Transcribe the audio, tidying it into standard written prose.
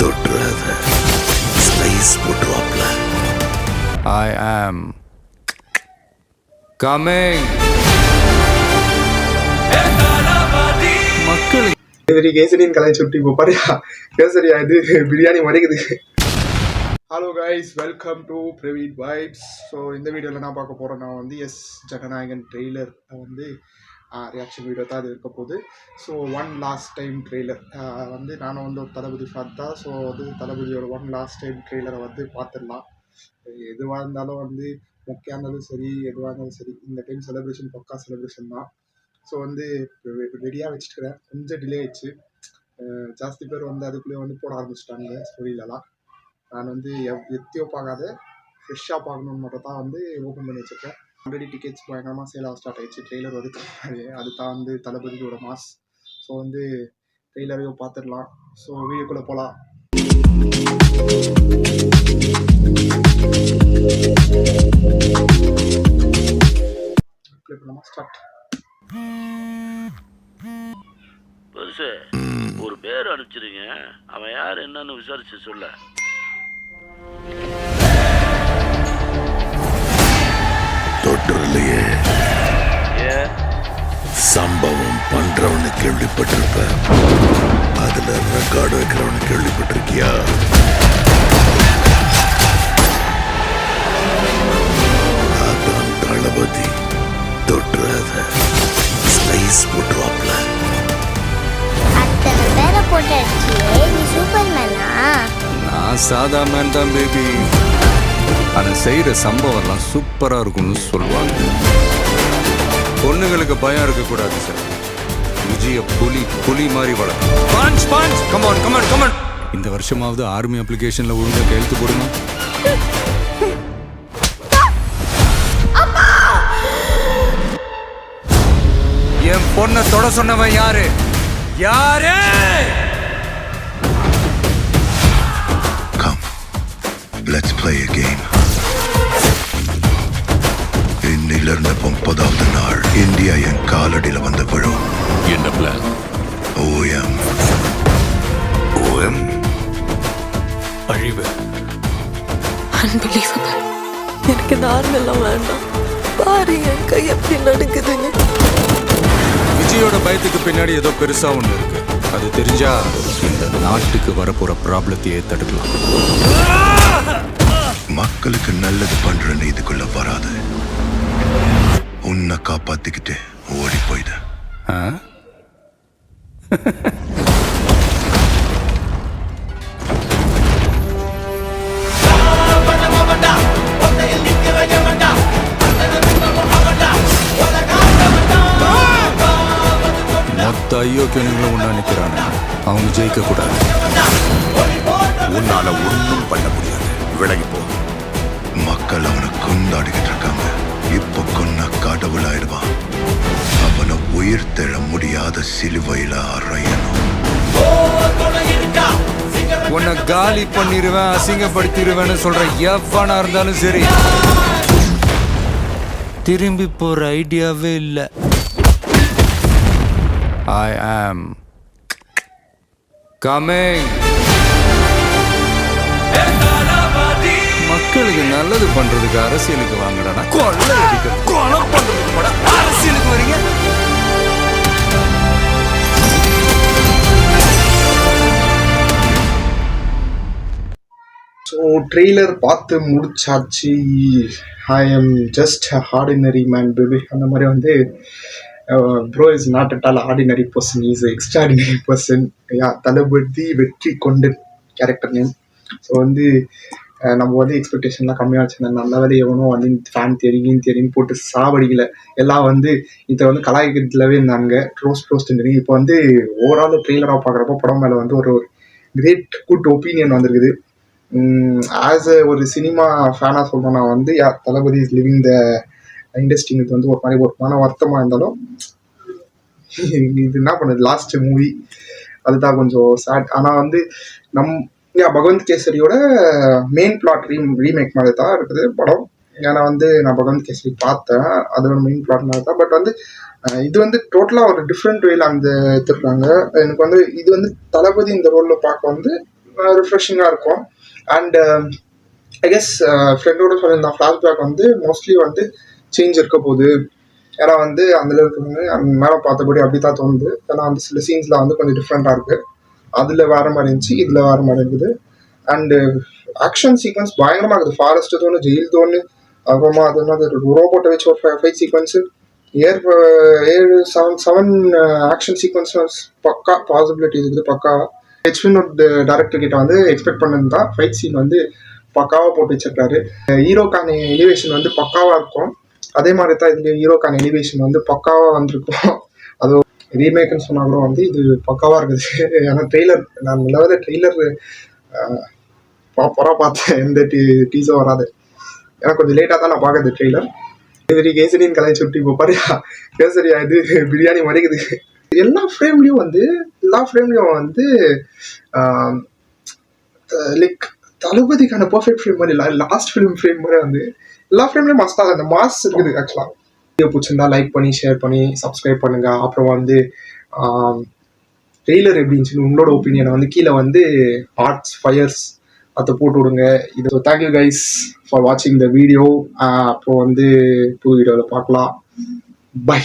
தொட்டுறாத slice போட்டுவாப்ல. I am coming. மக்கள் கேசரியின் கலை சுட்டி இப்போ பாரியா கேசரியா இது பிரியாணி மறைக்குது. Hello guys, welcome to Praveen vibes. So இந்த வீடியோவில் நான் பார்க்க போகிறேன், நான் வந்து ஜனநாயகன் ட்ரெய்லர் வந்து ரியாக்ஷன் வீடியோ தான் அது இருக்க போகுது. So one last time trailer வந்து நானும் வந்து ஒரு தளபதி ஃபேன் தான். ஸோ வந்து தளபதியோட ஒன் லாஸ்ட் டைம் ட்ரெய்லரை வந்து பார்த்துடலாம். எதுவாக இருந்தாலும் வந்து முக்கியம் இருந்தாலும் சரி, எதுவாக இருந்தாலும் சரி, இந்த டைம் செலிப்ரேஷன் பக்கா செலிப்ரேஷன் தான். ஸோ வந்து ரெடியாக வச்சுக்கிறேன். கொஞ்சம் டிலே ஆயிடுச்சு, ஜாஸ்தி பேர் வந்து அதுக்குள்ளேயே வந்து போட ஆரம்பிச்சிட்டாங்க ஸ்டோரியிலலாம். நான் வந்து எத்தியோ பார்க்காத ஃப்ரெஷ்ஷாக பார்க்கணுன்னு மட்டும் தான் வந்து ஓப்பன் பண்ணி வச்சுருக்கேன். ஆல்ரெடி டிக்கெட்ஸ் பயங்கரமாக சேல் ஆக ஸ்டார்ட் ஆகிடுச்சு. ட்ரெய்லர் வந்து அது தான் வந்து தளபதியோட மாஸ். ஸோ வந்து ட்ரெய்லரையும் பார்த்துடலாம். ஸோ வீடியோக்குள்ளே போகலாம். ஸ்டார்ட். ஒரு பேர் அனுப்பிச்சிருங்க, அவன் யார் என்னன்னு விசாரிச்சு சொல்ல. தொட்டுறலையே சம்பவம் பண்றவனு கேள்விப்பட்டிருப்ப, அதுல ரெக்கார்டு வைக்கிறவனு கேள்விப்பட்டிருக்கியா? அதான் தளபதி. தொட்டுறாத ஸ்லைஸ் போட்டுவாப்ல. அத்தனை பேரை போட்டு அடிச்சியே, நீ சூப்பர்மேனா? நான் சாதா மேன் தான் பேபி. ஆனால் செய்கிற சம்பவம்லாம் சூப்பராக இருக்கும்னு சொல்லுவாங்க. பொண்ணுங்களுக்கு பயம் இருக்கக்கூடாது சார். விஜய புலி மாதிரி வளர்க்கும். Come on come on come on. இந்த வருஷமாவது ஆர்மி அப்ளிகேஷனில் ஒழுங்காக கையெழுத்து போடுங்க. என் பொண்ணை தொட சொன்னவன் யாரு? யாரு? Come, let's play a game. இன்னிலிருந்து 30வது நாள் இந்தியா என் காலடியில் வந்து விழும். என்ன பிளான்? OM அழிவு. அன்பிலீவபிள். எனக்கு இந்த ஆர்மெல்லாம் வேண்டாம். பாரு என் கை எப்படி நடுக்குதுன்னு. விஜயோட பயத்துக்கு பின்னாடி ஏதோ பெருசா ஒண்ணு இருக்கு. அது தெரிஞ்சா இந்த நாட்டுக்கு வரப்போற ப்ராப்ளத்தையே தடுக்கலாம். மக்களுக்கு நல்லது பண்ற இதுக்குள்ள வராது. உன்னை காப்பாத்திக்கிட்டு ஓடி போயிடு. மொத்த ஐயோக்கியனுங்களும் ஒண்ணா நிக்கிறாங்க. அவங்க ஜெயிக்க கூடாது. உன்னால ஒன்றும் பண்ண முடியாது. விலகி போ. மக்கள் அவனை கொண்டாடிக்கிட்டு இருக்காங்க. இப்ப கொன்ன கடவுள் ஆயிடுவான். அவனை உயிர் தெழ முடியாத சிலுவையில அறையணும். உன்னை காலி பண்ணிடுவேன், அசிங்கப்படுத்திடுவேன்னு சொல்ற எவனா இருந்தாலும் சரி, திரும்பி போற ஐடியாவே இல்லை. I am coming. மக்களுக்கு நல்லது பண்றதுக்கு அரசியலுக்கு வாங்கடா. கொலை அடிக்கிறது, கொலை பண்றதுக்கு கூட அரசியலுக்கு வரீங்க. ஸோ ட்ரெய்லர் பார்த்து முடிச்சாச்சு. I am just ordinary man baby. அந்த மாதிரி வந்து bro is not at all ordinary person, is extraordinary person. Thalapathy வெற்றி கொண்டு கேரக்டர் நேம். ஸோ வந்து நம்ம வந்து எக்ஸ்பெக்டேஷன்லாம் கம்மியாக வச்சுருந்தேன். நல்ல வேலை எவனும் வந்து ஃபேன் தெரியும் போட்டு சாவடிக்கல. எல்லாம் வந்து இதை வந்து கலாய்க்கிறதுலவே இருந்தாங்க. ரோஸ்ட் தெரியும். இப்போ வந்து ஓவரால் ட்ரெய்லராக பார்க்குறப்போ படம் மேலே வந்து ஒரு கிரேட் குட் ஒப்பீனியன் வந்துருக்குது. ஆஸ் அ ஒரு சினிமா ஃபேனாக சொல்கிறேன், நான் வந்து தளபதி இஸ் லிவிங் த இண்டஸ்ட்ரிங்கிறது வந்து ஒரு மாதிரி ஒரு மன வருத்தமாக இருந்தாலும், இது என்ன பண்ணுது லாஸ்ட் மூவி அதுதான் கொஞ்சம் சேட். ஆனால் வந்து பகவந்த் கேசரியோட மெயின் பிளாட் ரீமேக் மாதிரி தான் இருக்குது படம். ஏன்னா வந்து நான் பகவந்த் கேசரி பார்த்தேன், அதோட மெயின் பிளாட் மாதிரி தான். பட் வந்து இது வந்து டோட்டலாக ஒரு டிஃப்ரெண்ட் வேல அந்த எடுத்துருக்காங்க. எனக்கு வந்து இது வந்து தளபதி இந்த ரோலில் பார்க்க வந்து ரிஃப்ரெஷிங்காக இருக்கும். அண்ட் ஐ கெஸ் ஃப்ரெண்டோட சொல்லியிருந்தான் ஃப்ளாஷ்பேக் வந்து மோஸ்ட்லி வந்து சேஞ்ச் இருக்க போகுது. ஏன்னா வந்து அதில் இருக்கிறவங்க அந்த மேலே பார்த்தபடி அப்படி தான் தோணுது. ஏன்னா வந்து சில சீன்ஸில் வந்து கொஞ்சம் டிஃப்ரெண்ட்டாக இருக்குது. அதில் வேறு மாதிரி இருந்துச்சு, இதில் வேறு மாதிரி இருக்குது. அண்டு ஆக்ஷன் சீக்வன்ஸ் பயங்கரமாக இருக்குது. ஃபாரஸ்ட்டு தோணு, ஜெயில் தோணு, அப்புறமா அது என்னது ரோபோட்டை வச்சு ஒரு ஃபைட் சீக்வன்ஸு, 7 ஆக்ஷன் சீக்வன்ஸ் பக்கா பாசிபிலிட்டி இருக்குது. பக்கா ஹெச்வினோட டேரக்டர் கிட்ட வந்து எக்ஸ்பெக்ட் பண்ணது தான். ஃபைட் சீன் வந்து பக்காவாக போட்டு வச்சிருக்காரு. ஹீரோக்கான எலிவேஷன் வந்து பக்காவாக இருக்கும். அதே மாதிரி தான் இதுல ஹீரோக்கான எலிவேஷன் வந்து பக்காவாக வந்திருக்கும். அது ரீமேக்னு சொன்னாலும் வந்து இது பக்காவாக இருக்குது. ஏன்னா ட்ரெய்லர் நான் லெவலில் ட்ரெய்லர் ப்ராப்பராக பார்த்தேன். எந்த டீஸும் வராது. ஏன்னா கொஞ்சம் லேட்டாக தான் நான் பார்க்குறது ட்ரெய்லர். சரி கேசரின்னு கலையை சுட்டி இப்போ பாரு கேசரியா இது பிரியாணி மறைக்குது. எல்லா ஃப்ரேம்லேயும் வந்து லைக் தளபதிக்கான பர்ஃபெக்ட் ஃப்ரேம் மாதிரி இல்லை, லாஸ்ட் ஃப்ரேம் மாதிரி வந்து எல்லா ஃப்ரேம்லேயும் மஸ்தாக அந்த மாஸ் இருக்குது. ஆக்சுவலாக வீடியோ பிடிச்சிருந்தா லைக் பண்ணி ஷேர் பண்ணி சப்ஸ்கிரைப் பண்ணுங்க. அப்புறம் வந்து ட்ரெய்லர் எப்படி இருந்துச்சுன்னு உங்களோட ஒப்பீனியனை வந்து கீழே வந்து ஹார்ட்ஸ் ஃபயர்ஸ் அதை போட்டு விடுங்க. இது தேங்க்யூ கைஸ் ஃபார் வாட்சிங் த வீடியோ. அப்புறம் வந்து புது வீடியோவில் பார்க்கலாம். பை.